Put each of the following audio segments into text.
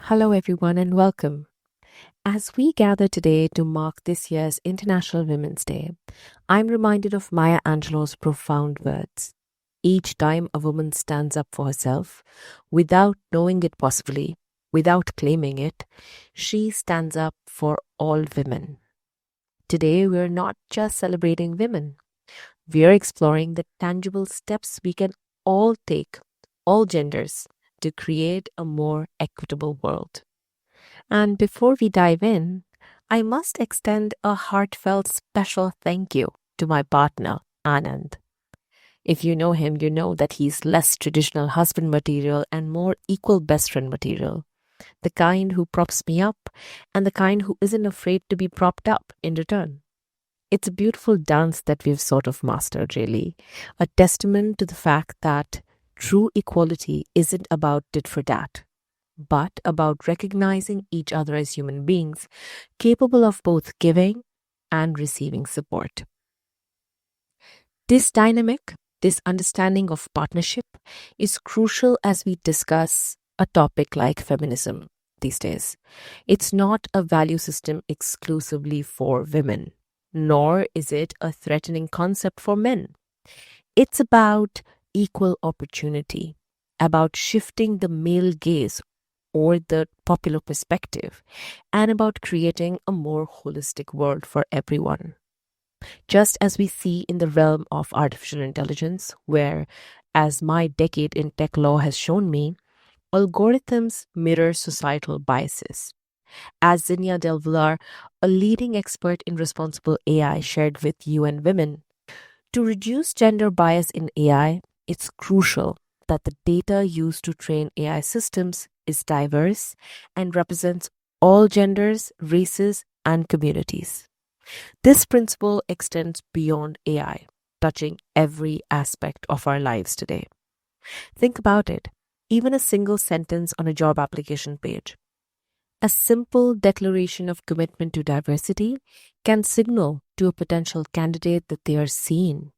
Hello, everyone, and welcome. As we gather today to mark this year's International Women's Day, I'm reminded of Maya Angelou's profound words. Each time a woman stands up for herself, without knowing it possibly, without claiming it, she stands up for all women. Today, we're not just celebrating women, we're exploring the tangible steps we can all take, all genders, to create a more equitable world. And before we dive in, I must extend a heartfelt special thank you to my partner, Anand. If you know him, you know that he's less traditional husband material and more equal best friend material. The kind who props me up and the kind who isn't afraid to be propped up in return. It's a beautiful dance that we've sort of mastered, really. A testament to the fact that true equality isn't about tit for tat, but about recognizing each other as human beings capable of both giving and receiving support. This dynamic, this understanding of partnership is crucial as we discuss a topic like feminism these days. It's not a value system exclusively for women, nor is it a threatening concept for men. It's about equal opportunity, about shifting the male gaze or the popular perspective, and about creating a more holistic world for everyone. Just as we see in the realm of artificial intelligence, where, as my decade in tech law has shown me, algorithms mirror societal biases. As Zinnia Del Villar, a leading expert in responsible AI, shared with UN Women, to reduce gender bias in AI, it's crucial that the data used to train AI systems is diverse and represents all genders, races, and communities. This principle extends beyond AI, touching every aspect of our lives today. Think about it. Even a single sentence on a job application page, a simple declaration of commitment to diversity can signal to a potential candidate that they are seen,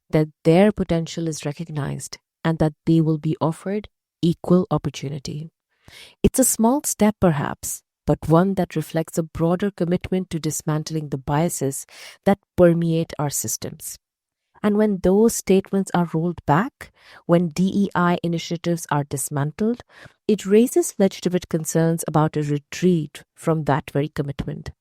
that their potential is recognized, and that they will be offered equal opportunity. It's a small step, perhaps, but one that reflects a broader commitment to dismantling the biases that permeate our systems. And when those statements are rolled back, when DEI initiatives are dismantled, it raises legitimate concerns about a retreat from that very commitment.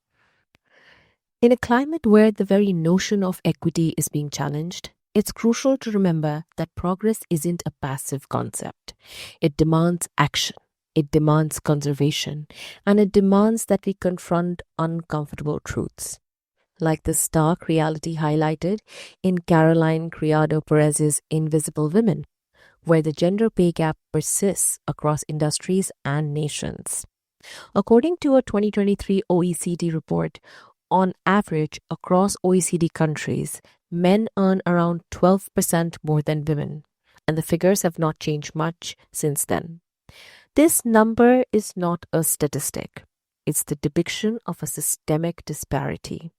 In a climate where the very notion of equity is being challenged, it's crucial to remember that progress isn't a passive concept. It demands action, it demands conservation, and it demands that we confront uncomfortable truths. Like the stark reality highlighted in Keri-Lynne Criado Perez's Invisible Women, where the gender pay gap persists across industries and nations. According to a 2023 OECD report, on average across OECD countries, men earn around 12% more than women, and the figures have not changed much since then. This number is not a statistic. It's the depiction of a systemic disparity.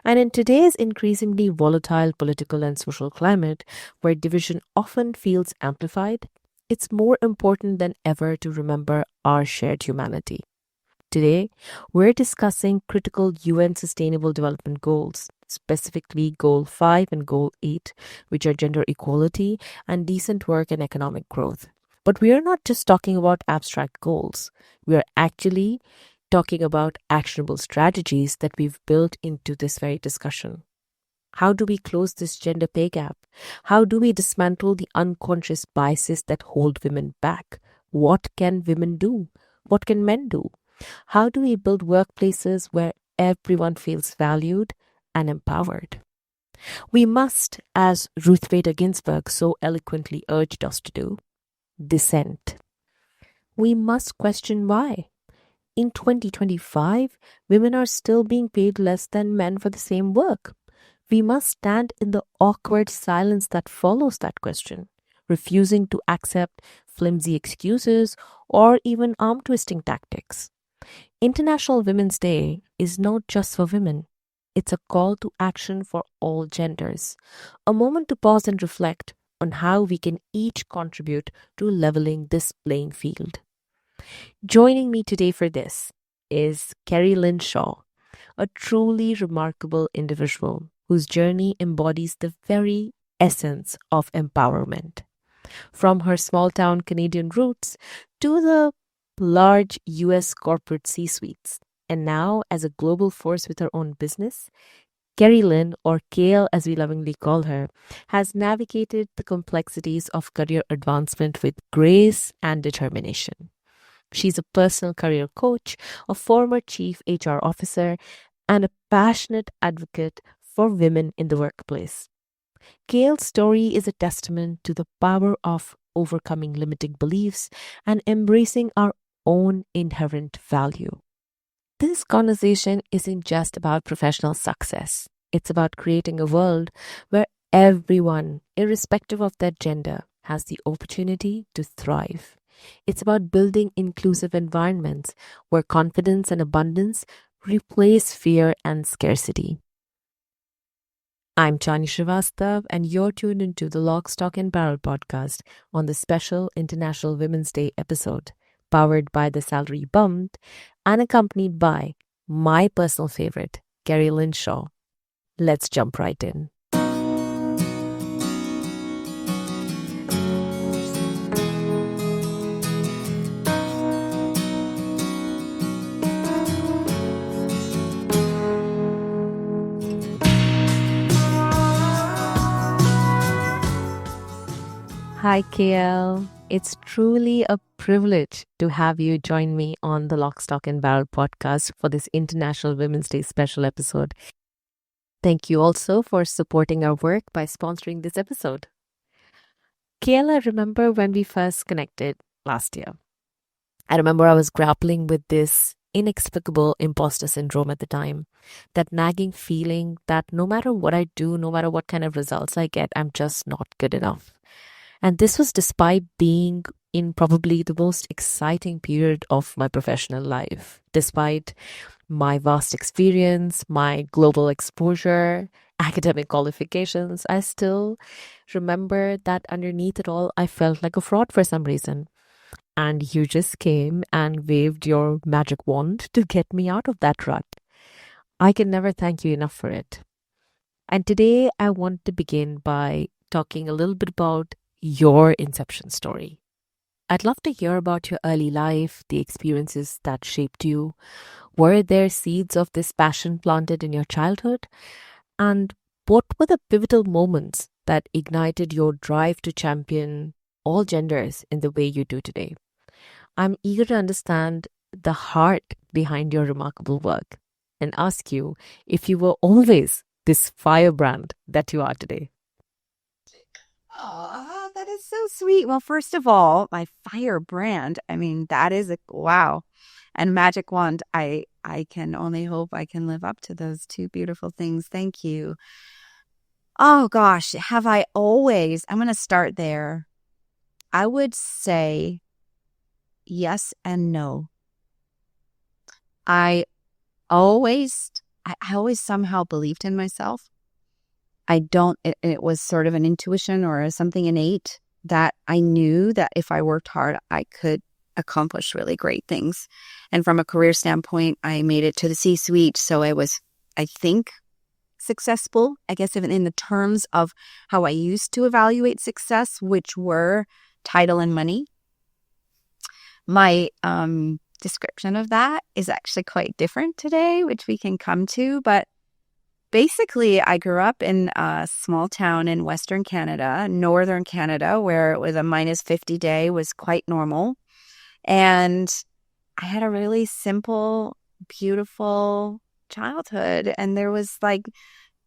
And in today's increasingly volatile political and social climate, where division often feels amplified, it's more important than ever to remember our shared humanity. Today, we're discussing critical UN Sustainable Development Goals, specifically Goal 5 and Goal 8, which are gender equality and decent work and economic growth. But we are not just talking about abstract goals. We are actually talking about actionable strategies that we've built into this very discussion. How do we close this gender pay gap? How do we dismantle the unconscious biases that hold women back? What can women do? What can men do? How do we build workplaces where everyone feels valued and empowered? We must, as Ruth Bader Ginsburg so eloquently urged us to do, dissent. We must question why. In 2025, women are still being paid less than men for the same work. We must stand in the awkward silence that follows that question, refusing to accept flimsy excuses or even arm-twisting tactics. International Women's Day is not just for women. It's a call to action for all genders, a moment to pause and reflect on how we can each contribute to leveling this playing field. Joining me today for this is Keri-Lynne Shaw, a truly remarkable individual whose journey embodies the very essence of empowerment. From her small town Canadian roots to the large US corporate C suites, and now as a global force with her own business, Keri-Lynne, or KL as we lovingly call her, has navigated the complexities of career advancement with grace and determination. She's a personal career coach, a former chief HR officer, and a passionate advocate for women in the workplace. Kale's story is a testament to the power of overcoming limiting beliefs and embracing our own inherent value. This conversation isn't just about professional success. It's about creating a world where everyone, irrespective of their gender, has the opportunity to thrive. It's about building inclusive environments where confidence and abundance replace fear and scarcity. I'm Chani Srivastav, and you're tuned into the LOCS-TALK BARREL Podcast on the special International Women's Day episode, powered by the Salary Bump and accompanied by my personal favorite, Keri-Lynne Shaw. Let's jump right in. Hi, KL. It's truly a privilege to have you join me on the LOCS-TALK BARREL Podcast for this International Women's Day special episode. Thank you also for supporting our work by sponsoring this episode. KL, I remember when we first connected last year. I remember I was grappling with this inexplicable imposter syndrome at the time, that nagging feeling that no matter what I do, no matter what kind of results I get, I'm just not good enough. And this was despite being in probably the most exciting period of my professional life, despite my vast experience, my global exposure, academic qualifications. I still remember that underneath it all, I felt like a fraud for some reason. And you just came and waved your magic wand to get me out of that rut. I can never thank you enough for it. And today I want to begin by talking a little bit about your inception story. I'd love to hear about your early life, the experiences that shaped you. Were there seeds of this passion planted in your childhood? And what were the pivotal moments that ignited your drive to champion all genders in the way you do today? I'm eager to understand the heart behind your remarkable work and ask you if you were always this firebrand that you are today. Oh, that is so sweet. Well, first of all, my firebrand, that is wow. And magic wand, I can only hope I can live up to those two beautiful things. Thank you. Oh gosh, have I always? I'm going to start there. I would say yes and no. I always somehow believed in myself. It was sort of an intuition or something innate that I knew that if I worked hard, I could accomplish really great things. And from a career standpoint, I made it to the C-suite. So I was, I think, successful, I guess, even in the terms of how I used to evaluate success, which were title and money. My description of that is actually quite different today, which we can come to. But basically, I grew up in a small town in Western Canada, Northern Canada, where it was a minus 50 day was quite normal. And I had a really simple, beautiful childhood. And there was like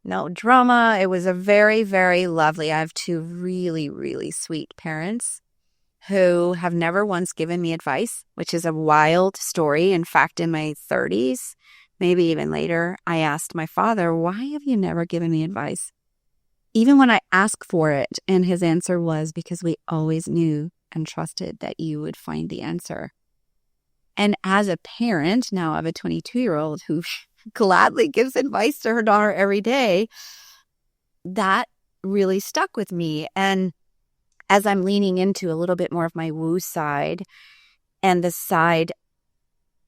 no drama. It was a very, very lovely. I have two really, really sweet parents who have never once given me advice, which is a wild story. In fact, in my 30s, maybe even later, I asked my father, why have you never given me advice? Even when I asked for it. And his answer was, because we always knew and trusted that you would find the answer. And as a parent, now I have a 22-year-old who gladly gives advice to her daughter every day, that really stuck with me. And as I'm leaning into a little bit more of my woo side, and the side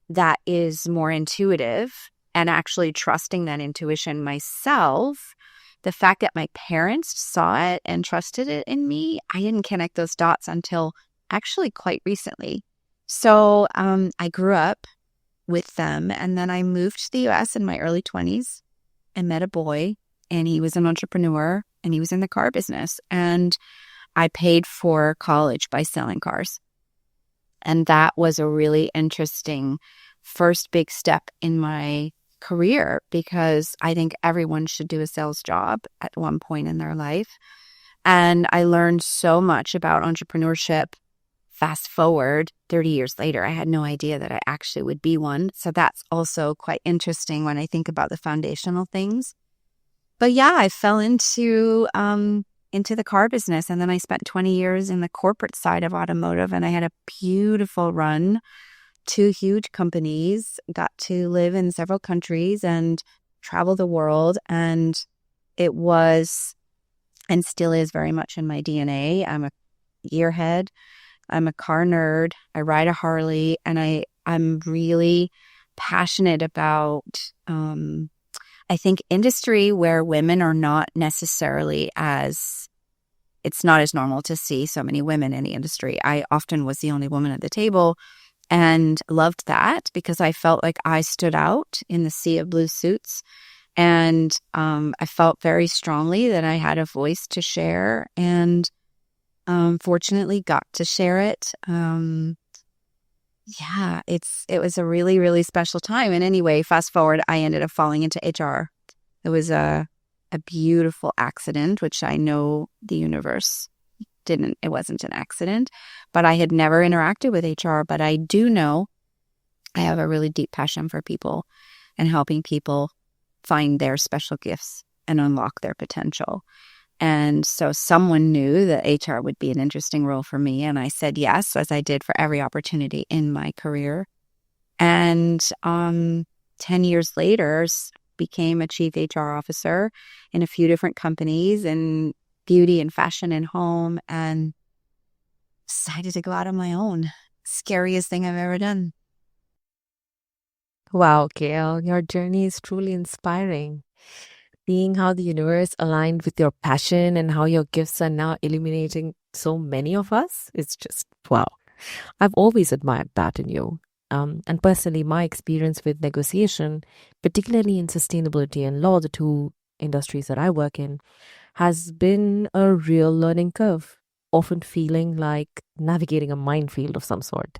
that is more intuitive and actually trusting that intuition myself, the fact that my parents saw it and trusted it in me, I didn't connect those dots until actually quite recently. So I grew up with them, and then I moved to the US in my early 20s and met a boy, and he was an entrepreneur, and he was in the car business. And I paid for college by selling cars. And that was a really interesting first big step in my career, because I think everyone should do a sales job at one point in their life. And I learned so much about entrepreneurship. Fast forward 30 years later, I had no idea that I actually would be one. So that's also quite interesting when I think about the foundational things. But yeah, I fell into the car business, and then I spent 20 years in the corporate side of automotive, and I had a beautiful run, 2 huge companies, got to live in several countries and travel the world. And it was, and still is, very much in my DNA. I'm a gearhead. I'm a car nerd. I ride a Harley, and I'm really passionate about, I think, industry where women are not necessarily it's not as normal to see so many women in the industry. I often was the only woman at the table, and loved that because I felt like I stood out in the sea of blue suits. And I felt very strongly that I had a voice to share, and fortunately got to share it. Yeah, it was a really, really special time. And anyway, fast forward, I ended up falling into HR. It was a beautiful accident, which I know the universe it wasn't an accident, but I had never interacted with HR. But I do know I have a really deep passion for people and helping people find their special gifts and unlock their potential. And so someone knew that HR would be an interesting role for me. And I said yes, as I did for every opportunity in my career. And 10 years later, became a chief HR officer in a few different companies in beauty and fashion and home, and decided to go out on my own. Scariest thing I've ever done. Wow, Gail, your journey is truly inspiring. Seeing how the universe aligned with your passion and how your gifts are now illuminating so many of us, it's just wow. I've always admired that in you. And personally, my experience with negotiation, particularly in sustainability and law, the 2 industries that I work in, has been a real learning curve, often feeling like navigating a minefield of some sort.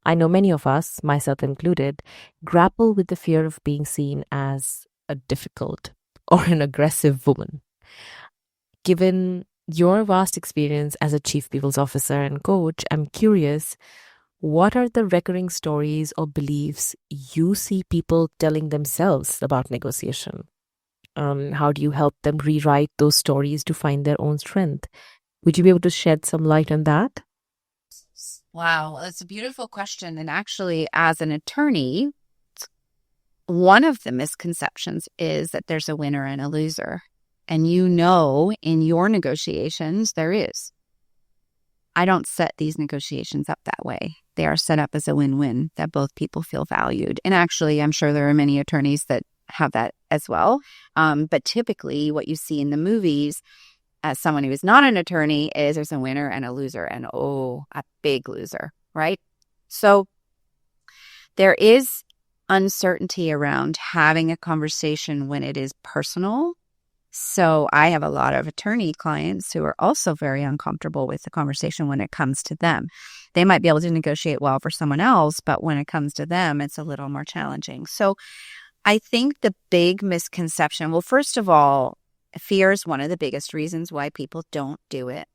I know many of us, myself included, grapple with the fear of being seen as a difficult or an aggressive woman. Given your vast experience as a chief people's officer and coach, I'm curious, what are the recurring stories or beliefs you see people telling themselves about negotiation? How do you help them rewrite those stories to find their own strength? Would you be able to shed some light on that? Wow, that's a beautiful question. And actually, as an attorney, one of the misconceptions is that there's a winner and a loser. And in your negotiations, there is. I don't set these negotiations up that way. They are set up as a win-win, that both people feel valued. And actually, I'm sure there are many attorneys that have that as well. But typically, what you see in the movies, as someone who is not an attorney, is there's a winner and a loser, and a big loser, right? So there is uncertainty around having a conversation when it is personal. So I have a lot of attorney clients who are also very uncomfortable with the conversation when it comes to them. They might be able to negotiate well for someone else, but when it comes to them, it's a little more challenging. So I think the big misconception, well, first of all, fear is one of the biggest reasons why people don't do it.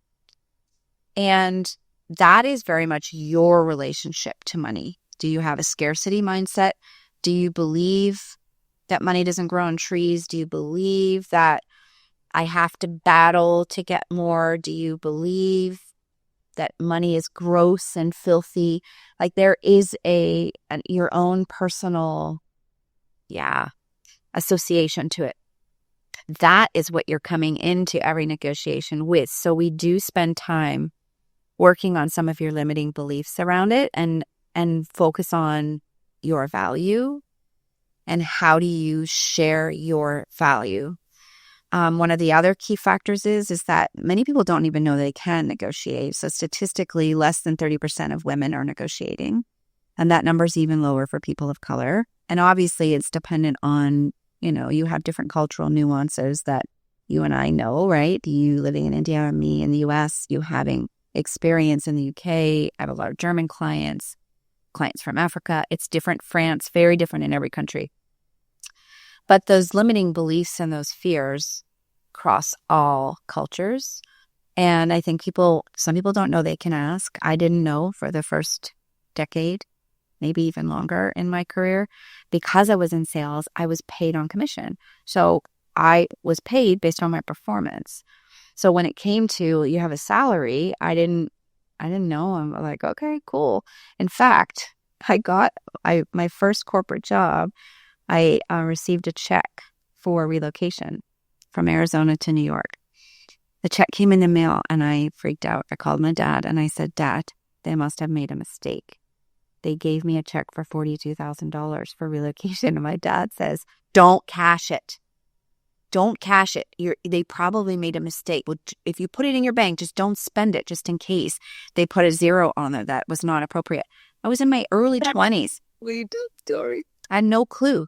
And that is very much your relationship to money. Do you have a scarcity mindset? Do you believe that money doesn't grow on trees? Do you believe that I have to battle to get more? Do you believe that money is gross and filthy? Like there is your own personal, association to it. That is what you're coming into every negotiation with. So we do spend time working on some of your limiting beliefs around it. And and focus on your value and how do you share your value. One of the other key factors is that many people don't even know they can negotiate. So statistically, less than 30% of women are negotiating. And that number is even lower for people of color. And obviously, it's dependent on, you have different cultural nuances that you and I know, right? You living in India and me in the US, you having experience in the UK. I have a lot of German clients from Africa. It's different. France, very different in every country. But those limiting beliefs and those fears cross all cultures. And I think some people don't know they can ask. I didn't know for the first decade, maybe even longer in my career. Because I was in sales, I was paid on commission. So I was paid based on my performance. So when it came to you have a salary, I didn't know. I'm like, okay, cool. In fact, my first corporate job, I received a check for relocation from Arizona to New York. The check came in the mail and I freaked out. I called my dad and I said, Dad, they must have made a mistake. They gave me a check for $42,000 for relocation. And my dad says, don't cash it. Don't cash it. They probably made a mistake. If you put it in your bank, just don't spend it just in case they put a zero on it that was not appropriate. I was in my early 20s. We do story. I had no clue,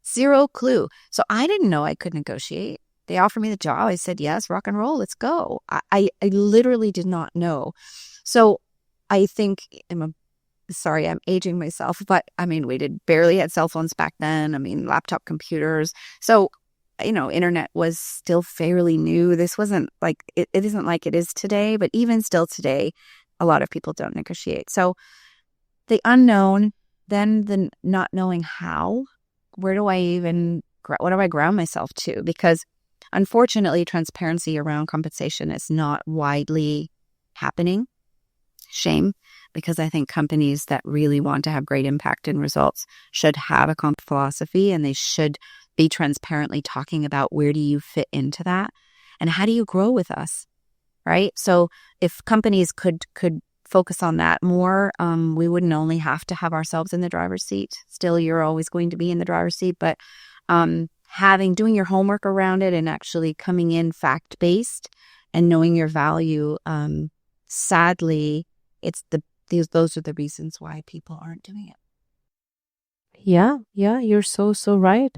zero clue. So I didn't know I could negotiate. They offered me the job. I said, yes, rock and roll, let's go. I literally did not know. So I think, I'm aging myself, but we barely had cell phones back then. Laptop computers. So, internet was still fairly new. This wasn't like, it isn't like it is today, but even still today, a lot of people don't negotiate. So the unknown, then the not knowing how, what do I ground myself to? Because unfortunately, transparency around compensation is not widely happening. Shame, because I think companies that really want to have great impact and results should have a comp philosophy, and they should be transparently talking about where do you fit into that and how do you grow with us, right? So if companies could focus on that more, we wouldn't only have to have ourselves in the driver's seat. Still, you're always going to be in the driver's seat, but doing your homework around it and actually coming in fact-based and knowing your value, sadly, those are the reasons why people aren't doing it. Yeah, you're so right.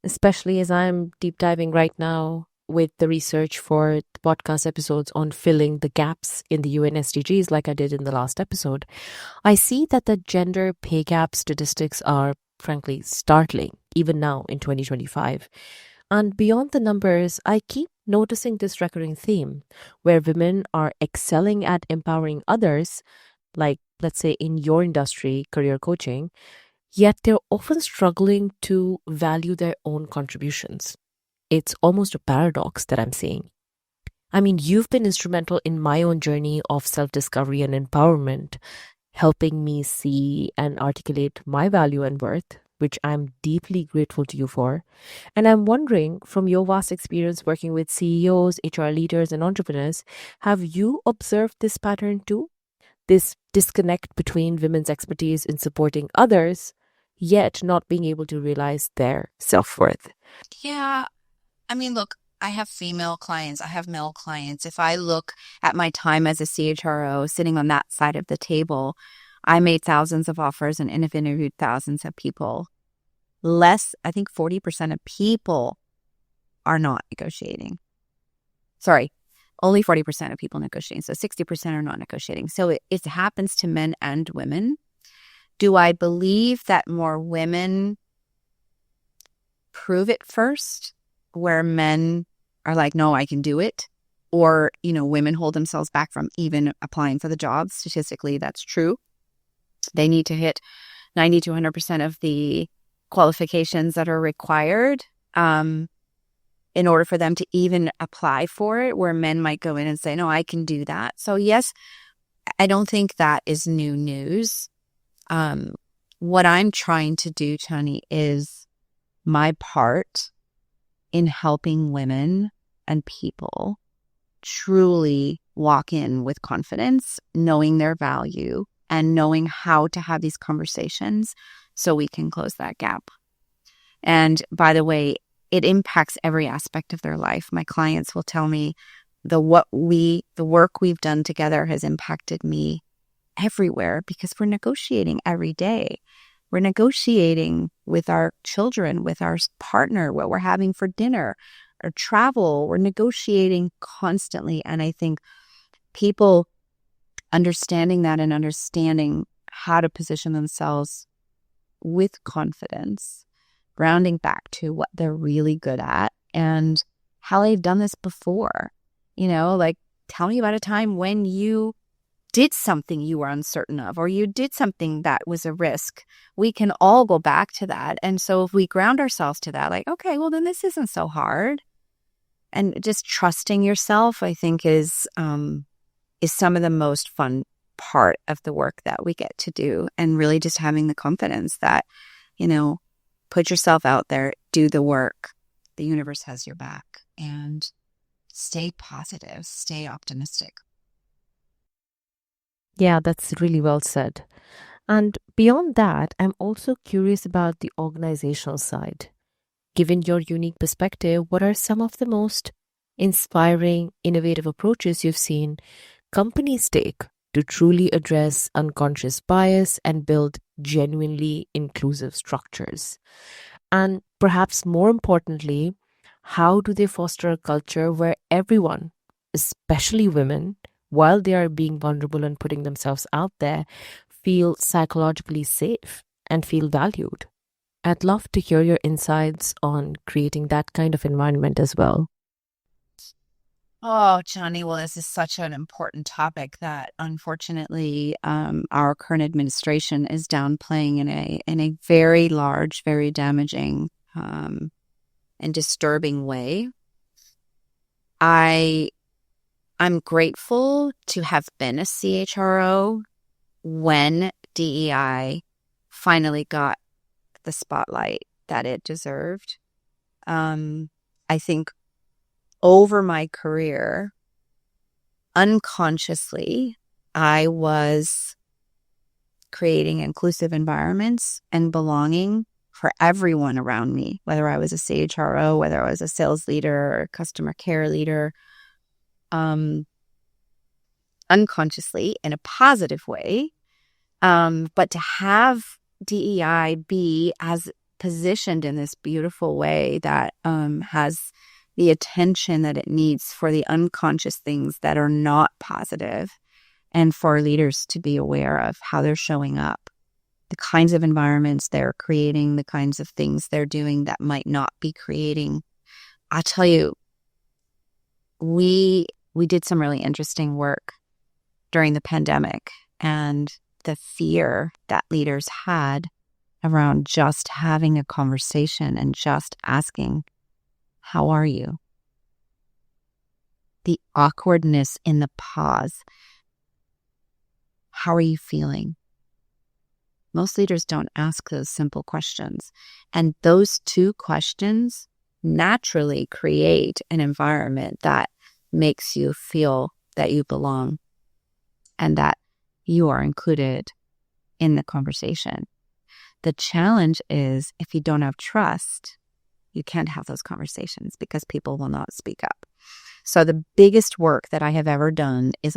Especially as I'm deep diving right now with the research for the podcast episodes on filling the gaps in the UN SDGs, like I did in the last episode, I see that the gender pay gap statistics are frankly startling, even now in 2025. And beyond the numbers, I keep noticing this recurring theme where women are excelling at empowering others, like let's say in your industry, career coaching, yet they're often struggling to value their own contributions. It's almost a paradox that I'm seeing. You've been instrumental in my own journey of self-discovery and empowerment, helping me see and articulate my value and worth, which I'm deeply grateful to you for. And I'm wondering, from your vast experience working with CEOs, HR leaders, and entrepreneurs, have you observed this pattern too? This disconnect between women's expertise in supporting others, yet not being able to realize their self-worth. Yeah. Look, I have female clients. I have male clients. If I look at my time as a CHRO sitting on that side of the table, I made thousands of offers and have interviewed thousands of people. I think 40% of people are not negotiating. Sorry, only 40% of people negotiating. So 60% are not negotiating. So it happens to men and women. Do I believe that more women prove it first, where men are like, no, I can do it? Or, women hold themselves back from even applying for the job. Statistically, that's true. They need to hit 90 to 100% of the qualifications that are required in order for them to even apply for it, where men might go in and say, no, I can do that. So yes, I don't think that is new news. What I'm trying to do, Chani, is my part in helping women and people truly walk in with confidence, knowing their value and knowing how to have these conversations so we can close that gap. And by the way, it impacts every aspect of their life. My clients will tell me the work we've done together has impacted me everywhere because we're negotiating every day. We're negotiating with our children, with our partner, what we're having for dinner or travel. We're negotiating constantly. And I think people understanding that and understanding how to position themselves with confidence, grounding back to what they're really good at and how they've done this before. Like, tell me about a time when you did something you were uncertain of, or you did something that was a risk. We can all go back to that. And so if we ground ourselves to that, like, okay, well, then this isn't so hard. And just trusting yourself, I think, is some of the most fun part of the work that we get to do. And really just having the confidence that, put yourself out there, do the work. The universe has your back. And stay positive, stay optimistic. Yeah, that's really well said. And beyond that, I'm also curious about the organizational side. Given your unique perspective, what are some of the most inspiring, innovative approaches you've seen companies take to truly address unconscious bias and build genuinely inclusive structures? And perhaps more importantly, how do they foster a culture where everyone, especially women, while they are being vulnerable and putting themselves out there, feel psychologically safe and feel valued? I'd love to hear your insights on creating that kind of environment as well. Oh, Johnny, well, this is such an important topic that unfortunately our current administration is downplaying in a very large, very damaging and disturbing way. I'm grateful to have been a CHRO when DEI finally got the spotlight that it deserved. I think over my career, unconsciously, I was creating inclusive environments and belonging for everyone around me, whether I was a CHRO, whether I was a sales leader or a customer care leader. Unconsciously in a positive way. But to have DEI be as positioned in this beautiful way that has the attention that it needs for the unconscious things that are not positive, and for leaders to be aware of how they're showing up, the kinds of environments they're creating, the kinds of things they're doing that might not be creating. I'll tell you, we did some really interesting work during the pandemic, and the fear that leaders had around just having a conversation and just asking, how are you? The awkwardness in the pause. How are you feeling? Most leaders don't ask those simple questions. And those two questions naturally create an environment that makes you feel that you belong and that you are included in the conversation. The challenge is if you don't have trust, you can't have those conversations because people will not speak up. So the biggest work that I have ever done is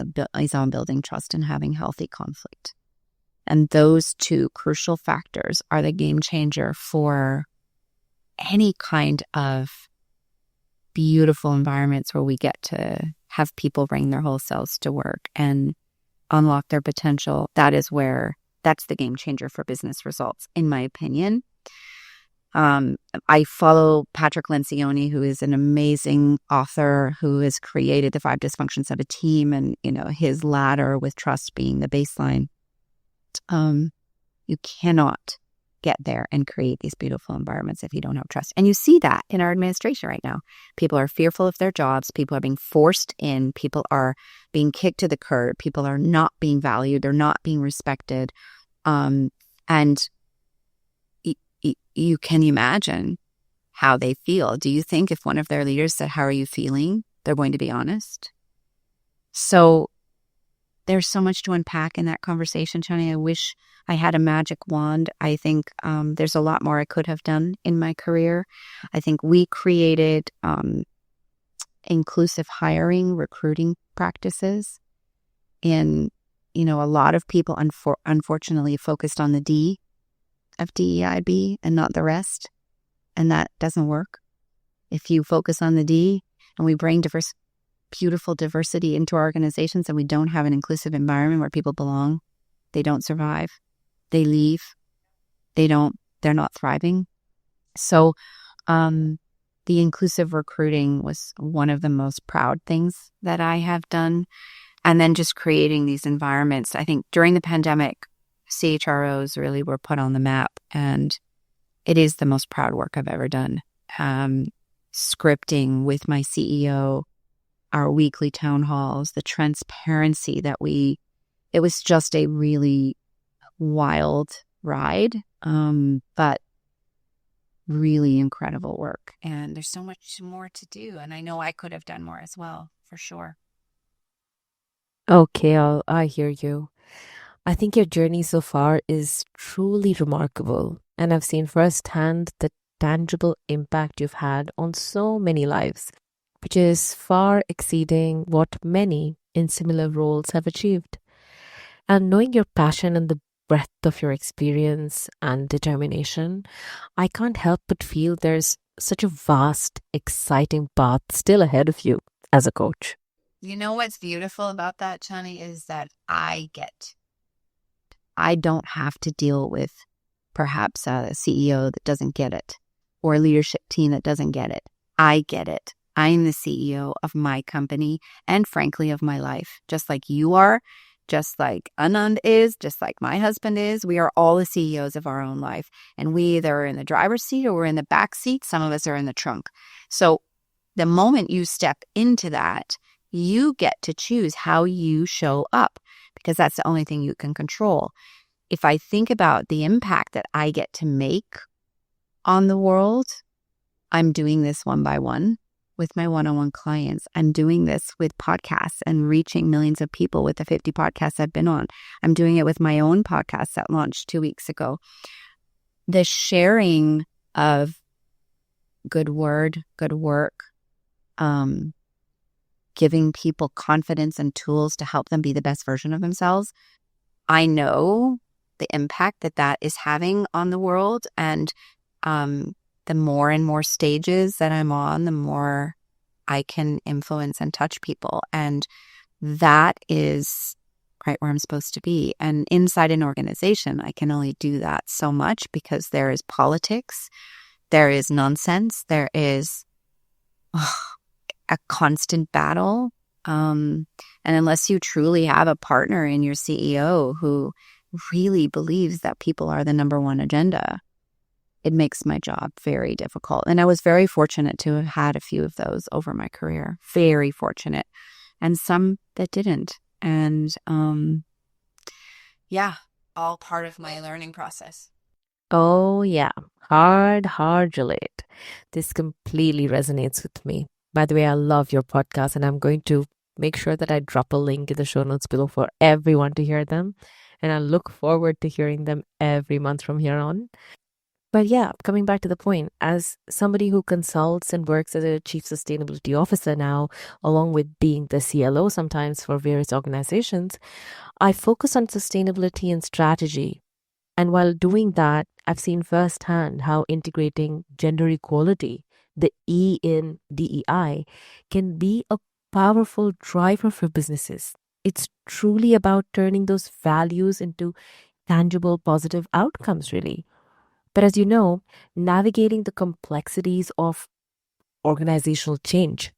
on building trust and having healthy conflict. And those two crucial factors are the game changer for any kind of beautiful environments where we get to have people bring their whole selves to work and unlock their potential. That's the game changer for business results, in my opinion. I follow Patrick Lencioni, who is an amazing author who has created the 5 dysfunctions of a team, and his ladder with trust being the baseline. You cannot get there and create these beautiful environments if you don't have trust. And you see that in our administration right now. People are fearful of their jobs. People are being forced in. People are being kicked to the curb. People are not being valued. They're not being respected. And you can imagine how they feel. Do you think if one of their leaders said, how are you feeling? They're going to be honest? So there's so much to unpack in that conversation, Jenny. I wish I had a magic wand. I think there's a lot more I could have done in my career. I think we created inclusive hiring, recruiting practices. And, a lot of people unfortunately focused on the D of DEIB and not the rest. And that doesn't work. If you focus on the D and we bring beautiful diversity into our organizations and we don't have an inclusive environment where people belong, they don't survive. They leave. They're not thriving. So the inclusive recruiting was one of the most proud things that I have done. And then just creating these environments. I think during the pandemic, CHROs really were put on the map, and it is the most proud work I've ever done. Scripting with my CEO, our weekly town halls, the transparency that it was just a really wild ride, but really incredible work. And there's so much more to do. And I know I could have done more as well, for sure. Okay, I hear you. I think your journey so far is truly remarkable, and I've seen firsthand the tangible impact you've had on so many lives, which is far exceeding what many in similar roles have achieved. And knowing your passion and the breadth of your experience and determination, I can't help but feel there's such a vast, exciting path still ahead of you as a coach. You know what's beautiful about that, Chani, is that I don't have to deal with perhaps a CEO that doesn't get it or a leadership team that doesn't get it. I get it. I'm the CEO of my company and frankly of my life, just like you are, just like Anand is, just like my husband is. We are all the CEOs of our own life, and we either are in the driver's seat or we're in the back seat. Some of us are in the trunk. So the moment you step into that, you get to choose how you show up, because that's the only thing you can control. If I think about the impact that I get to make on the world, I'm doing this one by one with my one-on-one clients. I'm doing this with podcasts and reaching millions of people with the 50 podcasts I've been on. I'm doing it with my own podcast that launched 2 weeks ago. The sharing of good word, good work, giving people confidence and tools to help them be the best version of themselves. I know the impact that is having on the world. And the more and more stages that I'm on, the more I can influence and touch people. And that is right where I'm supposed to be. And inside an organization, I can only do that so much because there is politics, there is nonsense, there is a constant battle. And unless you truly have a partner in your CEO who really believes that people are the number one agenda, it makes my job very difficult. And I was very fortunate to have had a few of those over my career. Very fortunate. And some that didn't. And all part of my learning process. Oh, yeah. Hard relate. This completely resonates with me. By the way, I love your podcast, and I'm going to make sure that I drop a link in the show notes below for everyone to hear them. And I look forward to hearing them every month from here on. But yeah, coming back to the point, as somebody who consults and works as a chief sustainability officer now, along with being the CLO sometimes for various organizations, I focus on sustainability and strategy. And while doing that, I've seen firsthand how integrating gender equality, the E in DEI, can be a powerful driver for businesses. It's truly about turning those values into tangible, positive outcomes, really. But as you know, navigating the complexities of organizational change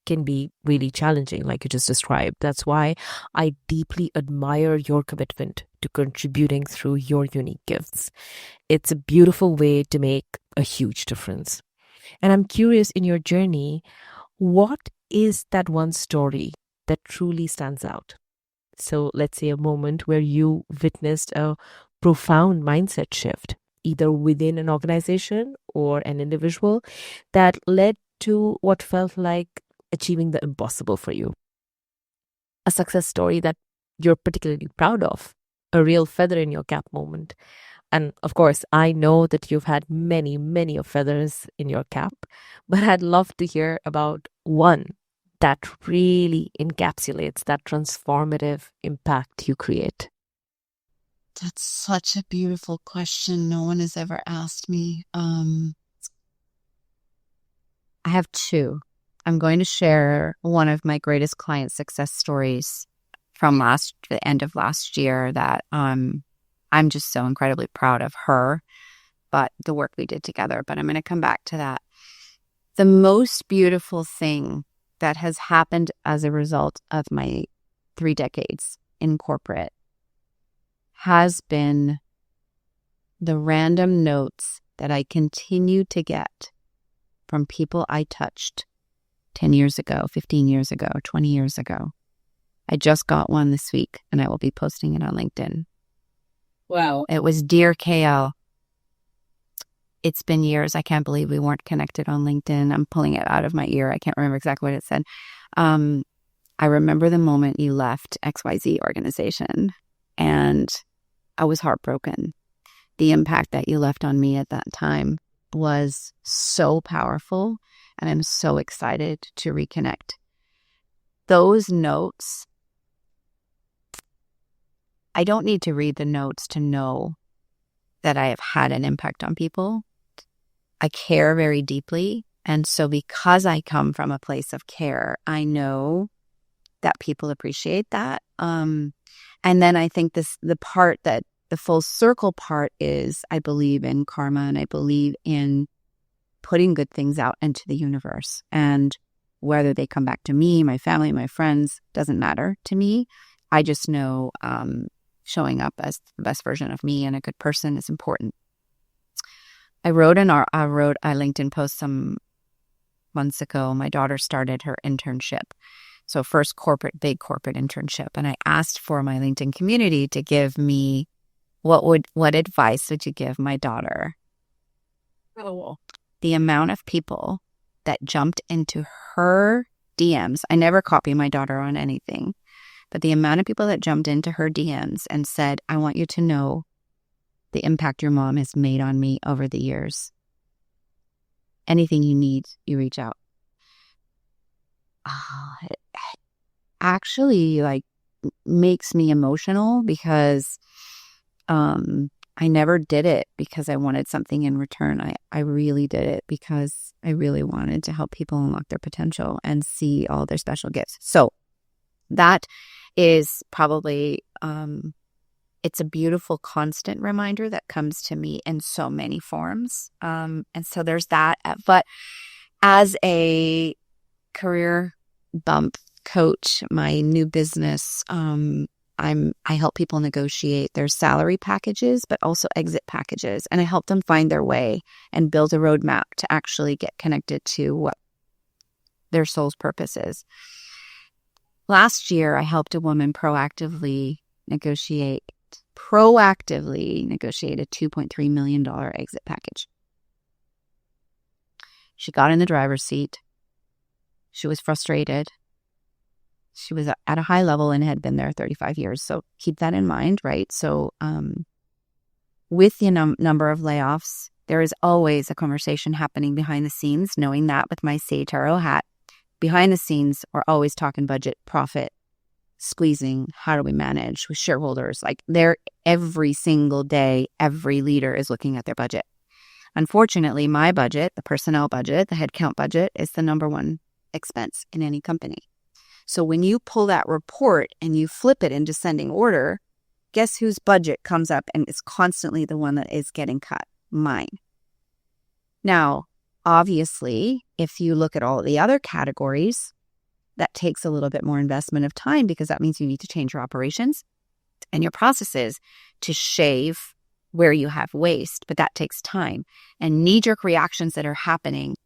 can be really challenging, like you just described. That's why I deeply admire your commitment to contributing through your unique gifts. It's a beautiful way to make a huge difference. And I'm curious, in your journey, what is that one story that truly stands out? So let's say a moment where you witnessed a profound mindset shift, either within an organization or an individual, that led to what felt like achieving the impossible for you. A success story that you're particularly proud of, a real feather in your cap moment. And of course, I know that you've had many, many of feathers in your cap, but I'd love to hear about one that really encapsulates that transformative impact you create. That's such a beautiful question. No one has ever asked me. I have two. I'm going to share one of my greatest client success stories from the end of last year that I'm just so incredibly proud of her, but the work we did together. But I'm going to come back to that. The most beautiful thing that has happened as a result of my 3 decades in corporate has been the random notes that I continue to get from people I touched 10 years ago, 15 years ago, 20 years ago. I just got one this week and I will be posting it on LinkedIn. Wow. It was, "Dear KL, it's been years. I can't believe we weren't connected on LinkedIn." I'm pulling it out of my ear. I can't remember exactly what it said. "I remember the moment you left XYZ organization and I was heartbroken. The impact that you left on me at that time was so powerful and I'm so excited to reconnect." Those notes, I don't need to read the notes to know that I have had an impact on people. I care very deeply. And so because I come from a place of care, I know that people appreciate that. And then I think the full circle part is I believe in karma and I believe in putting good things out into the universe. And whether they come back to me, my family, my friends, doesn't matter to me. I just know showing up as the best version of me and a good person is important. I wrote a LinkedIn post some months ago. My daughter started her internship. So first big corporate internship. And I asked for my LinkedIn community to give me what advice would you give my daughter? Oh. The amount of people that jumped into her DMs. I never copy my daughter on anything, but the amount of people that jumped into her DMs and said, "I want you to know the impact your mom has made on me over the years. Anything you need, you reach out." It actually makes me emotional because I never did it because I wanted something in return. I really did it because I really wanted to help people unlock their potential and see all their special gifts. So that is probably, it's a beautiful constant reminder that comes to me in so many forms. And so there's that. But as a career bump coach, my new business, I help people negotiate their salary packages, but also exit packages. And I help them find their way and build a roadmap to actually get connected to what their soul's purpose is. Last year, I helped a woman proactively negotiate a $2.3 million exit package. She got in the driver's seat. She was frustrated. She was at a high level and had been there 35 years. So keep that in mind, right? So with the number of layoffs, there is always a conversation happening behind the scenes. Knowing that with my Sage Tarot hat, behind the scenes, we're always talking budget, profit, squeezing. How do we manage with shareholders? Every single day, every leader is looking at their budget. Unfortunately, my budget, the personnel budget, the headcount budget, is the number one expense in any company. So when you pull that report and you flip it in descending order, guess whose budget comes up and is constantly the one that is getting cut? Mine. Now, obviously, if you look at all of the other categories, that takes a little bit more investment of time because that means you need to change your operations and your processes to shave where you have waste, but that takes time. And knee-jerk reactions that are happening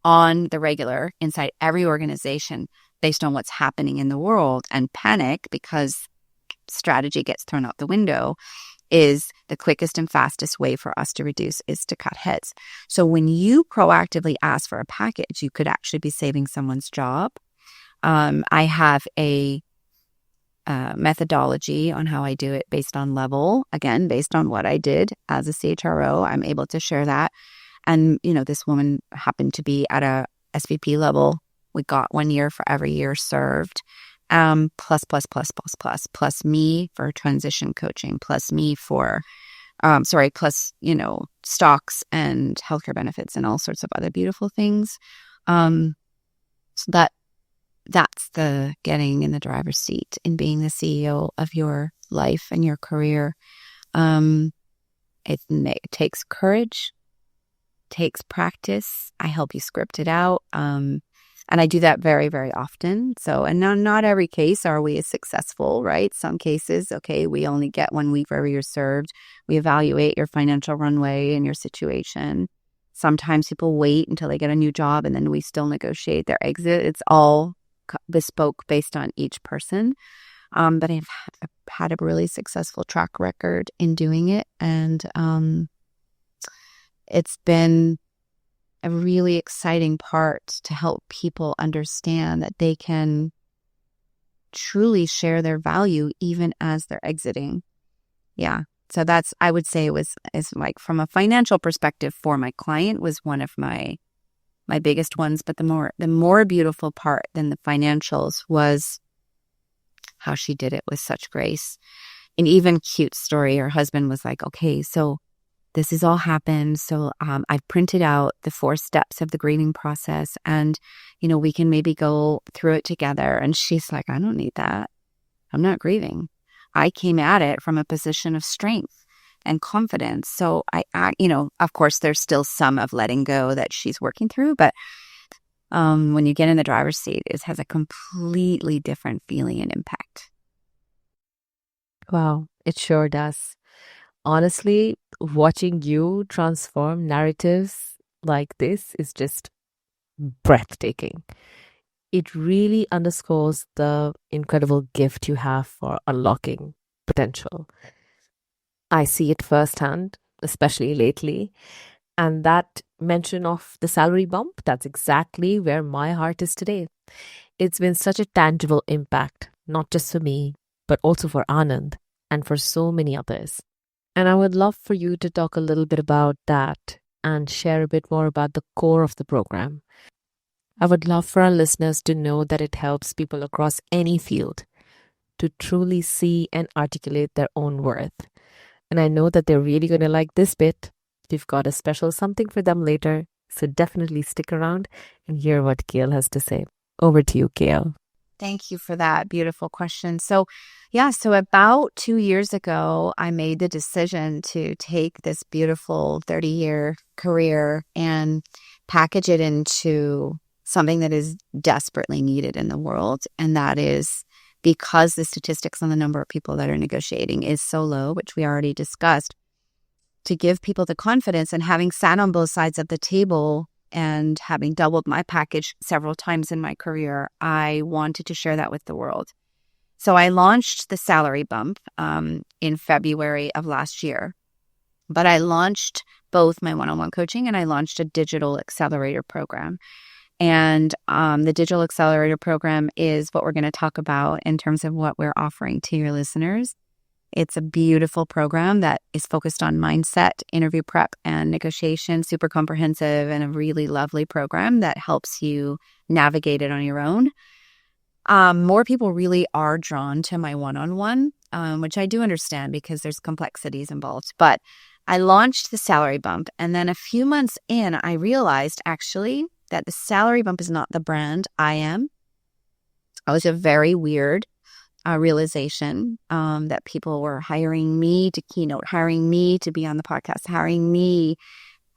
on the regular inside every organization based on what's happening in the world and panic because strategy gets thrown out the window is the quickest and fastest way for us to reduce is to cut heads. So when you proactively ask for a package, you could actually be saving someone's job. I have a methodology on how I do it based on level. Again, based on what I did as a CHRO, I'm able to share that. And, this woman happened to be at a SVP level. We got 1 year for every year served. Plus me for transition coaching, plus me for, plus, stocks and healthcare benefits and all sorts of other beautiful things. So that's the getting in the driver's seat and being the CEO of your life and your career. It takes courage, takes practice. I help you script it out. And I do that very, very often. So, and not every case are we as successful, right? Some cases, okay, we only get 1 week for every year served. We evaluate your financial runway and your situation. Sometimes people wait until they get a new job and then we still negotiate their exit. It's all bespoke based on each person. But I've had a really successful track record in doing it. And it's been a really exciting part to help people understand that they can truly share their value even as they're exiting. Yeah. So I would say is like from a financial perspective for my client was one of my biggest ones. But the more beautiful part than the financials was how she did it with such grace. An even cute story. Her husband was like, okay, so this has all happened. So I've printed out the 4 steps of the grieving process and, we can maybe go through it together. And she's like, I don't need that. I'm not grieving. I came at it from a position of strength and confidence. So of course, there's still some of letting go that she's working through. But when you get in the driver's seat, it has a completely different feeling and impact. Wow, it sure does. Honestly, watching you transform narratives like this is just breathtaking. It really underscores the incredible gift you have for unlocking potential. I see it firsthand, especially lately. And that mention of the salary bump, that's exactly where my heart is today. It's been such a tangible impact, not just for me, but also for Anand and for so many others. And I would love for you to talk a little bit about that and share a bit more about the core of the program. I would love for our listeners to know that it helps people across any field to truly see and articulate their own worth. And I know that they're really going to like this bit. We've got a special something for them later, so definitely stick around and hear what Gail has to say. Over to you, Gail. Thank you for that beautiful question. So about 2 years ago, I made the decision to take this beautiful 30-year career and package it into something that is desperately needed in the world. And that is because the statistics on the number of people that are negotiating is so low, which we already discussed, to give people the confidence. And having sat on both sides of the table and having doubled my package several times in my career, I wanted to share that with the world. So I launched the Salary Bump in February of last year. But I launched both my one-on-one coaching and I launched a digital accelerator program. And the digital accelerator program is what we're going to talk about in terms of what we're offering to your listeners. It's a beautiful program that is focused on mindset, interview prep, and negotiation, super comprehensive, and a really lovely program that helps you navigate it on your own. More people really are drawn to my one-on-one, which I do understand because there's complexities involved. But I launched the Salary Bump, and then a few months in, I realized actually that the Salary Bump is not the brand I am. It was a very weird realization that people were hiring me to keynote, hiring me to be on the podcast, hiring me,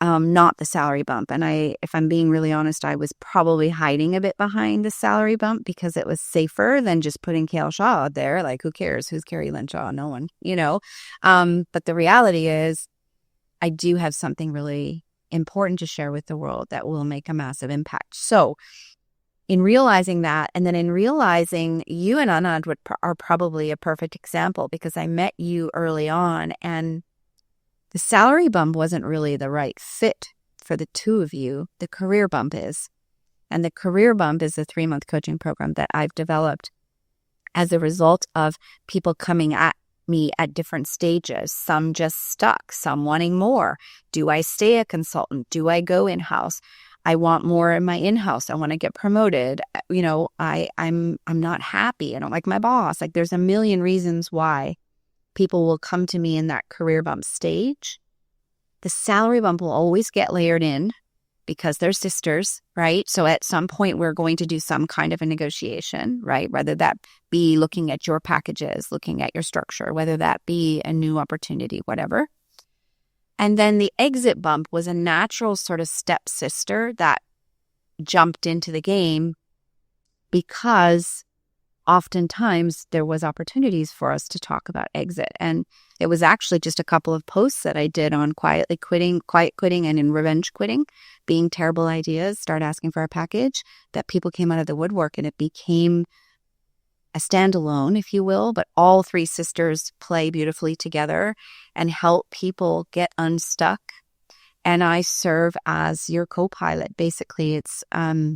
not the Salary Bump. And if I'm being really honest, I was probably hiding a bit behind the Salary Bump because it was safer than just putting Kale Shaw out there. Like, who cares? Who's Keri-Lynne Shaw? No one, But the reality is I do have something really important to share with the world that will make a massive impact. So in realizing that, and then in realizing you and Anand are probably a perfect example because I met you early on and the Salary Bump wasn't really the right fit for the two of you. The Career Bump is. And the Career Bump is a 3-month coaching program that I've developed. as a result of people coming at me at different stages, some just stuck, some wanting more. Do I stay a consultant? Do I go in-house? I want more in my in-house. I want to get promoted. I'm not happy. I don't like my boss. Like, there's a million reasons why people will come to me in that career bump stage. The salary bump will always get layered in because they're sisters, right? So at some point, we're going to do some kind of a negotiation, right? Whether that be looking at your packages, looking at your structure, whether that be a new opportunity, whatever. And then the exit bump was a natural sort of stepsister that jumped into the game because oftentimes there was opportunities for us to talk about exit. And it was actually just a couple of posts that I did on quiet quitting, and in revenge quitting, being terrible ideas, start asking for a package, that people came out of the woodwork, and it became a standalone, if you will, but all three sisters play beautifully together and help people get unstuck. And I serve as your co-pilot. Basically, it's, I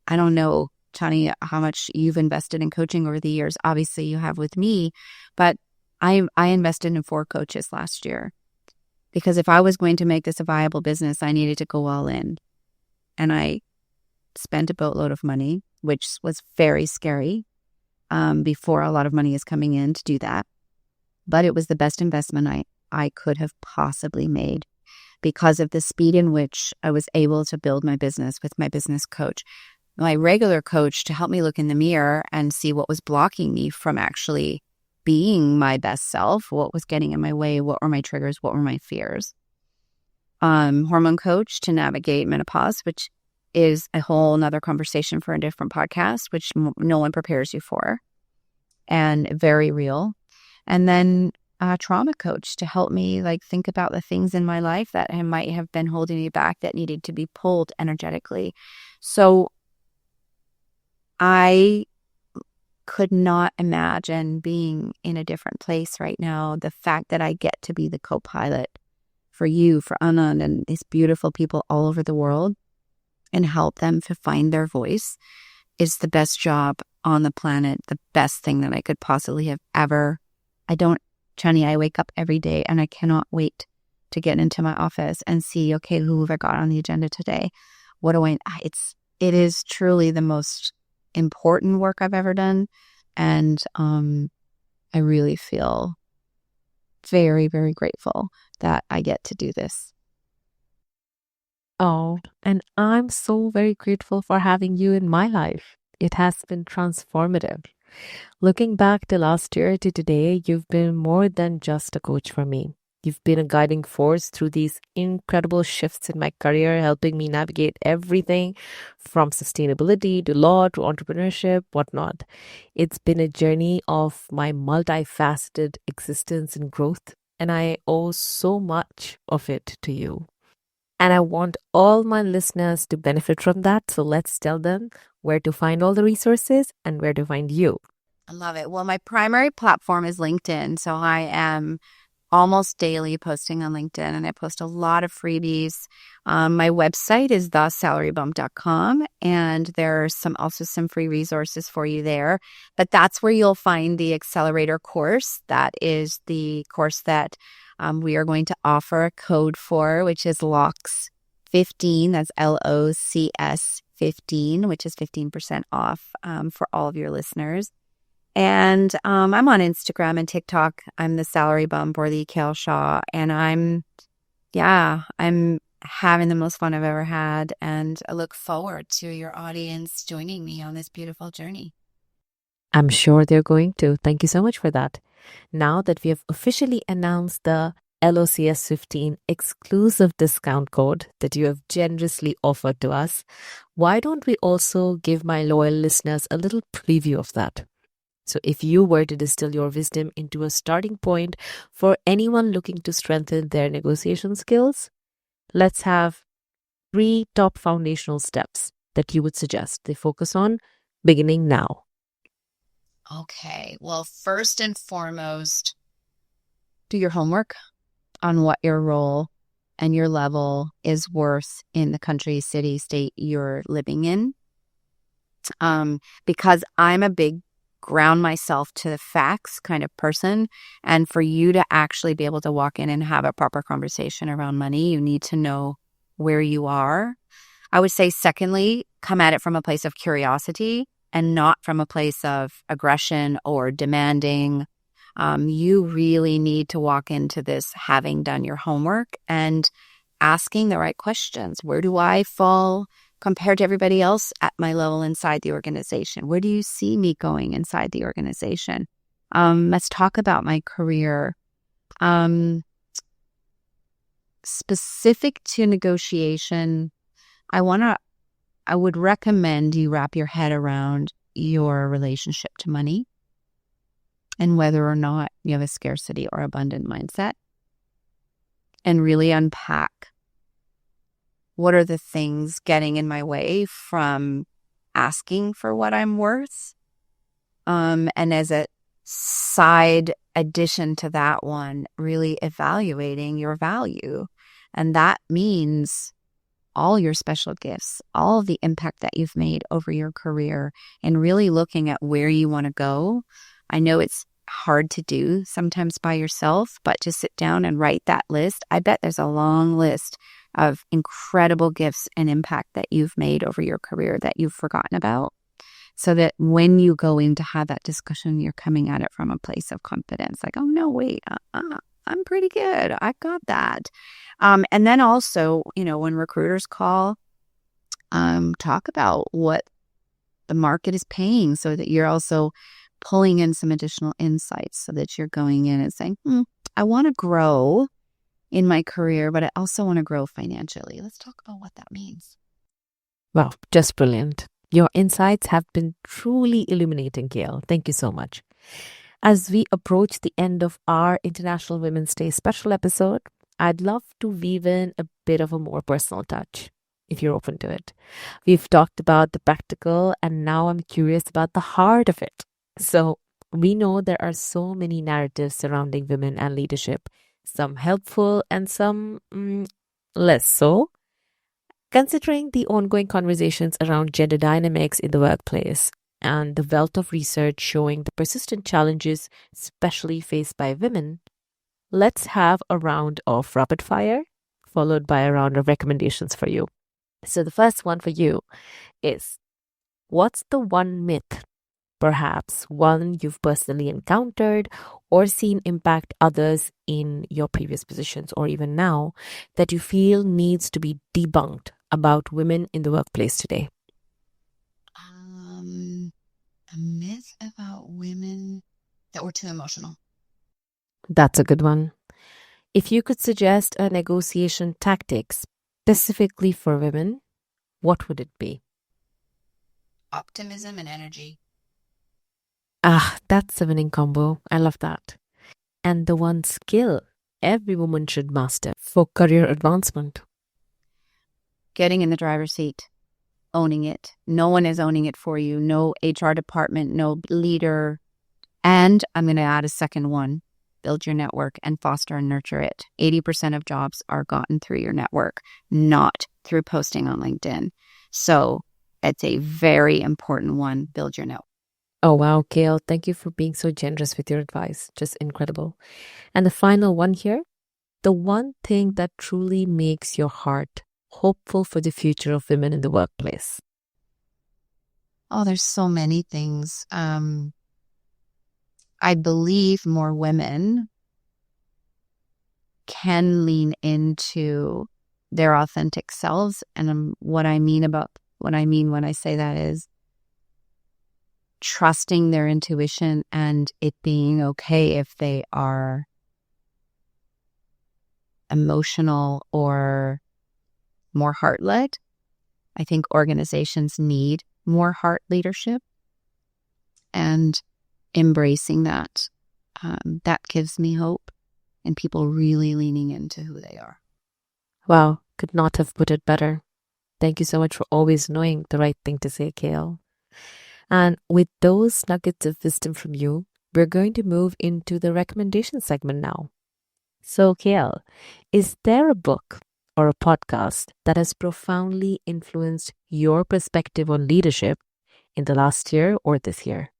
don't know, Chani, how much you've invested in coaching over the years. Obviously, you have with me, but I invested in 4 coaches last year because if I was going to make this a viable business, I needed to go all in. And I spent a boatload of money, which was very scary before a lot of money is coming in to do that. But it was the best investment I could have possibly made because of the speed in which I was able to build my business with my business coach. My regular coach to help me look in the mirror and see what was blocking me from actually being my best self, what was getting in my way, what were my triggers, what were my fears. Hormone coach to navigate menopause, which is a whole nother conversation for a different podcast, which no one prepares you for, and very real. And then a trauma coach to help me think about the things in my life that might have been holding me back that needed to be pulled energetically. So I could not imagine being in a different place right now. The fact that I get to be the co-pilot for you, for Anand, and these beautiful people all over the world and help them to find their voice is the best job on the planet, the best thing that I could possibly have ever. Chani, I wake up every day and I cannot wait to get into my office and see, okay, who have I got on the agenda today? It is truly the most important work I've ever done. And I really feel very, very grateful that I get to do this. Oh, and I'm so very grateful for having you in my life. It has been transformative. Looking back to last year to today, you've been more than just a coach for me. You've been a guiding force through these incredible shifts in my career, helping me navigate everything from sustainability to law to entrepreneurship, whatnot. It's been a journey of my multifaceted existence and growth, and I owe so much of it to you. And I want all my listeners to benefit from that. So let's tell them where to find all the resources and where to find you. I love it. Well, my primary platform is LinkedIn. So I am almost daily posting on LinkedIn, and I post a lot of freebies. My website is thesalarybump.com, and there's also some free resources for you there. But that's where you'll find the accelerator course. That is the course that we are going to offer a code for, which is LOCS-15. That's LOCS 15, which is 15% off for all of your listeners. And I'm on Instagram and TikTok. I'm the Salary Bump or the Kale Shaw. And I'm having the most fun I've ever had. And I look forward to your audience joining me on this beautiful journey. I'm sure they're going to. Thank you so much for that. Now that we have officially announced the LOCS-15 exclusive discount code that you have generously offered to us, why don't we also give my loyal listeners a little preview of that? So if you were to distill your wisdom into a starting point for anyone looking to strengthen their negotiation skills, let's have 3 top foundational steps that you would suggest they focus on beginning now. Okay. Well, first and foremost, do your homework on what your role and your level is worth in the country, city, state you're living in. Because I'm a big ground myself to the facts kind of person. And for you to actually be able to walk in and have a proper conversation around money, you need to know where you are. I would say, secondly, come at it from a place of curiosity and not from a place of aggression or demanding. You really need to walk into this having done your homework and asking the right questions. Where do I fall compared to everybody else at my level inside the organization? Where do you see me going inside the organization? Let's talk about my career. Specific to negotiation, I would recommend you wrap your head around your relationship to money and whether or not you have a scarcity or abundant mindset, and really unpack what are the things getting in my way from asking for what I'm worth. And as a side addition to that one, really evaluating your value. And that means all your special gifts, all of the impact that you've made over your career, and really looking at where you want to go. I know it's hard to do sometimes by yourself, but just sit down and write that list. I bet there's a long list of incredible gifts and impact that you've made over your career that you've forgotten about, so that when you go in to have that discussion, you're coming at it from a place of confidence. Like, oh, no, wait, I'm pretty good. I got that. And then also, when recruiters call, talk about what the market is paying, so that you're also pulling in some additional insights, so that you're going in and saying, I want to grow in my career, but I also want to grow financially. Let's talk about what that means. Wow, just brilliant. Your insights have been truly illuminating, Gail. Thank you so much. As we approach the end of our International Women's Day special episode, I'd love to weave in a bit of a more personal touch, if you're open to it. We've talked about the practical, and now I'm curious about the heart of it. So we know there are so many narratives surrounding women and leadership, some helpful and some less so. Considering the ongoing conversations around gender dynamics in the workplace and the wealth of research showing the persistent challenges especially faced by women, let's have a round of rapid fire followed by a round of recommendations for you. So the first one for you is, what's the one myth, perhaps one you've personally encountered or seen impact others in your previous positions or even now, that you feel needs to be debunked about women in the workplace today? A myth about women that we're too emotional. That's a good one. If you could suggest a negotiation tactic specifically for women, what would it be? Optimism and energy. That's a winning combo. I love that. And the one skill every woman should master for career advancement? Getting in the driver's seat, owning it. No one is owning it for you. No HR department, no leader. And I'm going to add a second one. Build your network and foster and nurture it. 80% of jobs are gotten through your network, not through posting on LinkedIn. So it's a very important one. Build your network. Oh, wow, Gail, thank you for being so generous with your advice. Just incredible. And the final one here, the one thing that truly makes your heart hopeful for the future of women in the workplace. Oh, there's so many things. I believe more women can lean into their authentic selves. And what I mean when I say that is trusting their intuition and it being okay if they are emotional or more heart-led. I think organizations need more heart leadership, and embracing that, that gives me hope, and people really leaning into who they are. Wow, could not have put it better. Thank you so much for always knowing the right thing to say, Gail. And with those nuggets of wisdom from you, we're going to move into the recommendation segment now. So, Gail, is there a book or a podcast that has profoundly influenced your perspective on leadership in the last year or this year?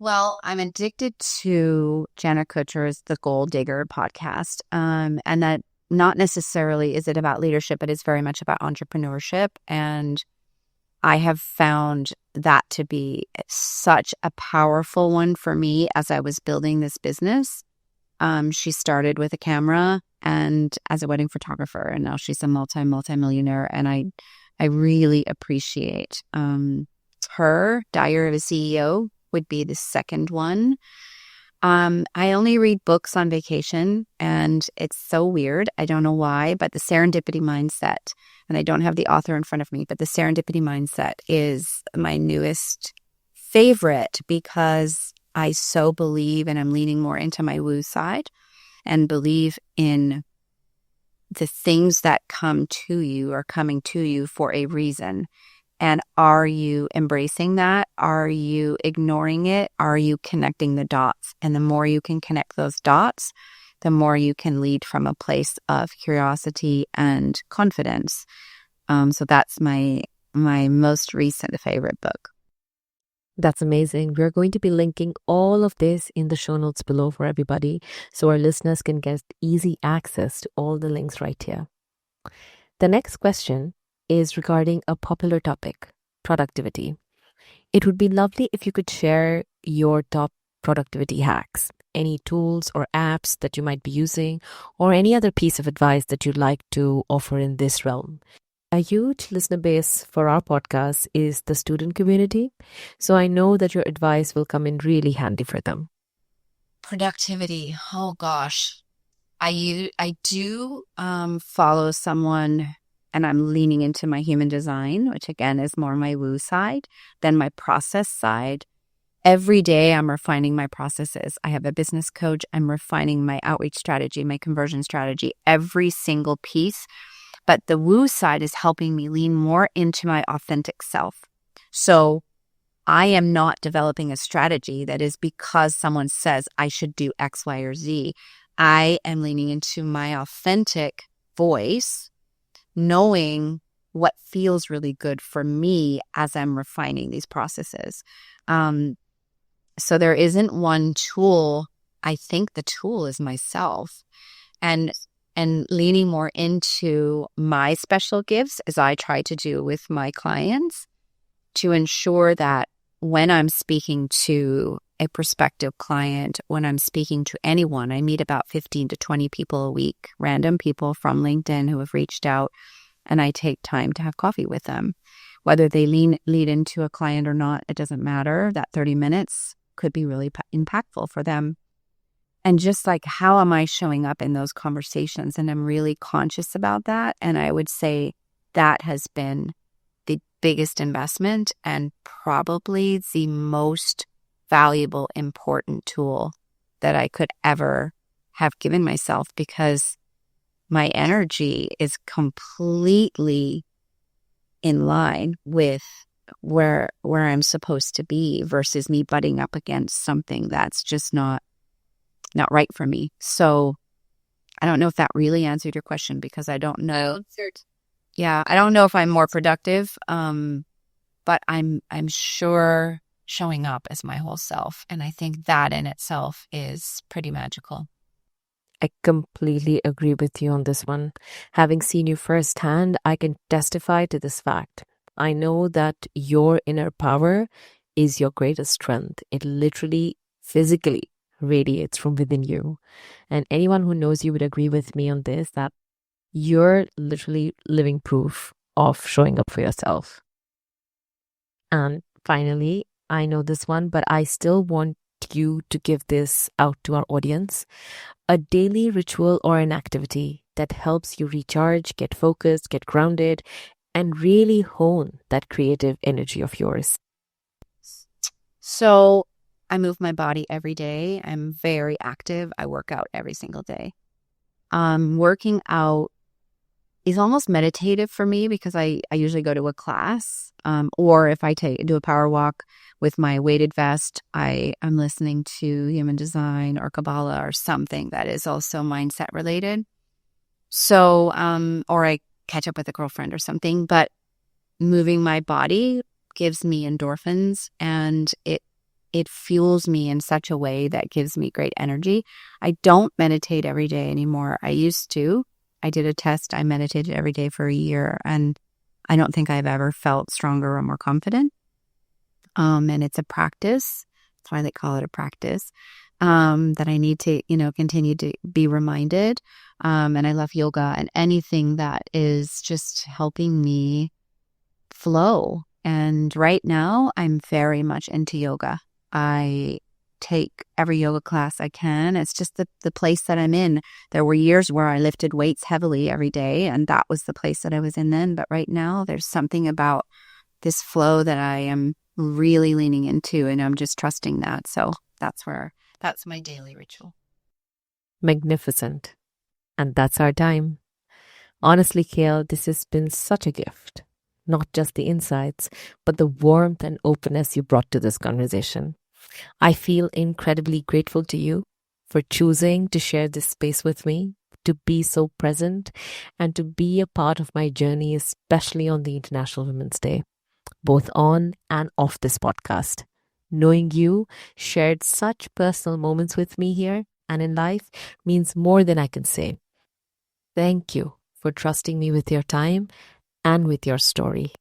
Well, I'm addicted to Jenna Kutcher's The Goal Digger podcast. And that not necessarily is it about leadership, but it's very much about entrepreneurship. And I have found that to be such a powerful one for me as I was building this business. She started with a camera and as a wedding photographer, and now she's a multi-millionaire. And I really appreciate her. Diary of a CEO would be the second one. I only read books on vacation, and it's so weird. I don't know why, but the Serendipity mindset, and I don't have the author in front of me, but the Serendipity mindset is my newest favorite because I so believe, and I'm leaning more into my woo side, and believe in the things that come to you are coming to you for a reason. And are you embracing that? Are you ignoring it? Are you connecting the dots? And the more you can connect those dots, the more you can lead from a place of curiosity and confidence. So that's my most recent favorite book. That's amazing. We're going to be linking all of this in the show notes below for everybody, so our listeners can get easy access to all the links right here. The next question is regarding a popular topic, productivity. It would be lovely if you could share your top productivity hacks, any tools or apps that you might be using, or any other piece of advice that you'd like to offer in this realm. A huge listener base for our podcast is the student community, so I know that your advice will come in really handy for them. Productivity. Oh gosh. I do follow someone, and I'm leaning into my human design, which again is more my woo side than my process side. Every day I'm refining my processes. I have a business coach. I'm refining my outreach strategy, my conversion strategy, every single piece. But the woo side is helping me lean more into my authentic self. So I am not developing a strategy that is because someone says I should do X, Y, or Z. I am leaning into my authentic voice, knowing what feels really good for me as I'm refining these processes. So there isn't one tool. I think the tool is myself, and leaning more into my special gifts, as I try to do with my clients, to ensure that when I'm speaking to a prospective client, when I'm speaking to anyone, I meet about 15 to 20 people a week, random people from LinkedIn who have reached out, and I take time to have coffee with them. Whether they lead into a client or not, it doesn't matter. That 30 minutes could be really impactful for them. And just like, how am I showing up in those conversations? And I'm really conscious about that. And I would say that has been the biggest investment and probably the most valuable, important tool that I could ever have given myself, because my energy is completely in line with where I'm supposed to be versus me butting up against something that's just not right for me. So I don't know if that really answered your question, because I don't know. Yeah, I don't know if I'm more productive, but I'm sure showing up as my whole self. And I think that in itself is pretty magical. I completely agree with you on this one. Having seen you firsthand, I can testify to this fact. I know that your inner power is your greatest strength. It literally, physically radiates from within you. And anyone who knows you would agree with me on this, that you're literally living proof of showing up for yourself. And finally, I know this one, but I still want you to give this out to our audience. A daily ritual or an activity that helps you recharge, get focused, get grounded, and really hone that creative energy of yours. So I move my body every day. I'm very active. I work out every single day. Working out is almost meditative for me, because I usually go to a class, or if I do a power walk with my weighted vest, I'm listening to human design or Kabbalah or something that is also mindset related. So, or I catch up with a girlfriend or something, but moving my body gives me endorphins, and it it fuels me in such a way that gives me great energy. I don't meditate every day anymore. I used to. I did a test. I meditated every day for a year, and I don't think I've ever felt stronger or more confident. And it's a practice. That's why they call it a practice. That I need to, continue to be reminded. And I love yoga and anything that is just helping me flow. And right now, I'm very much into yoga. I take every yoga class I can. It's just the place that I'm in. There were years where I lifted weights heavily every day, and that was the place that I was in then. But right now, there's something about this flow that I am really leaning into, and I'm just trusting that. So that's my daily ritual. Magnificent. And that's our time. Honestly, Kale, this has been such a gift. Not just the insights, but the warmth and openness you brought to this conversation. I feel incredibly grateful to you for choosing to share this space with me, to be so present, and to be a part of my journey, especially on the International Women's Day, both on and off this podcast. Knowing you shared such personal moments with me here and in life means more than I can say. Thank you for trusting me with your time and with your story.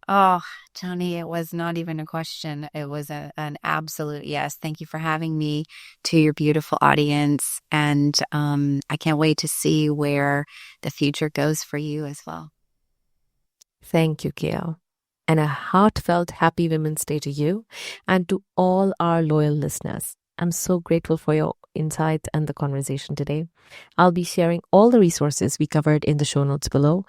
Oh, Tony, it was not even a question. It was an absolute yes. Thank you for having me, to your beautiful audience. And I can't wait to see where the future goes for you as well. Thank you, Kale. And a heartfelt Happy Women's Day to you and to all our loyal listeners. I'm so grateful for your insights and the conversation today. I'll be sharing all the resources we covered in the show notes below.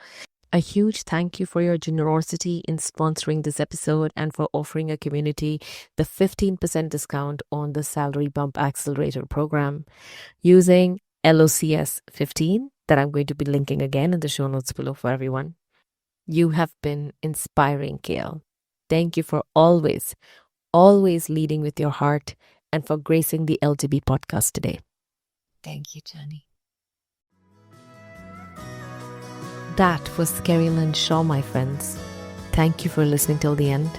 A huge thank you for your generosity in sponsoring this episode and for offering a community the 15% discount on the Salary Bump Accelerator program using LOCS-15 that I'm going to be linking again in the show notes below for everyone. You have been inspiring, Kale. Thank you for always leading with your heart and for gracing the LTB podcast today. Thank you, Jenny. That was Keri-Lynne Shaw, my friends. Thank you for listening till the end.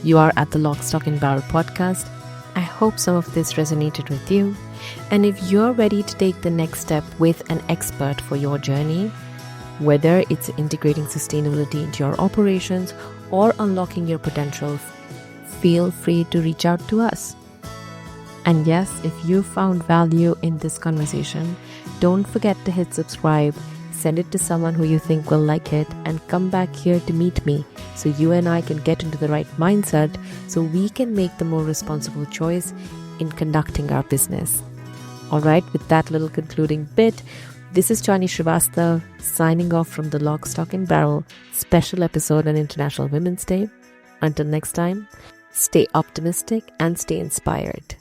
You are at the LOCS-TALK Barrel Podcast. I hope some of this resonated with you. And if you're ready to take the next step with an expert for your journey, whether it's integrating sustainability into your operations or unlocking your potential, feel free to reach out to us. And yes, if you found value in this conversation, don't forget to hit subscribe, send it to someone who you think will like it, and come back here to meet me so you and I can get into the right mindset so we can make the more responsible choice in conducting our business. All right, with that little concluding bit, this is Chani Srivastava signing off from the LOCS-TALK Barrel special episode on International Women's Day. Until next time, stay optimistic and stay inspired.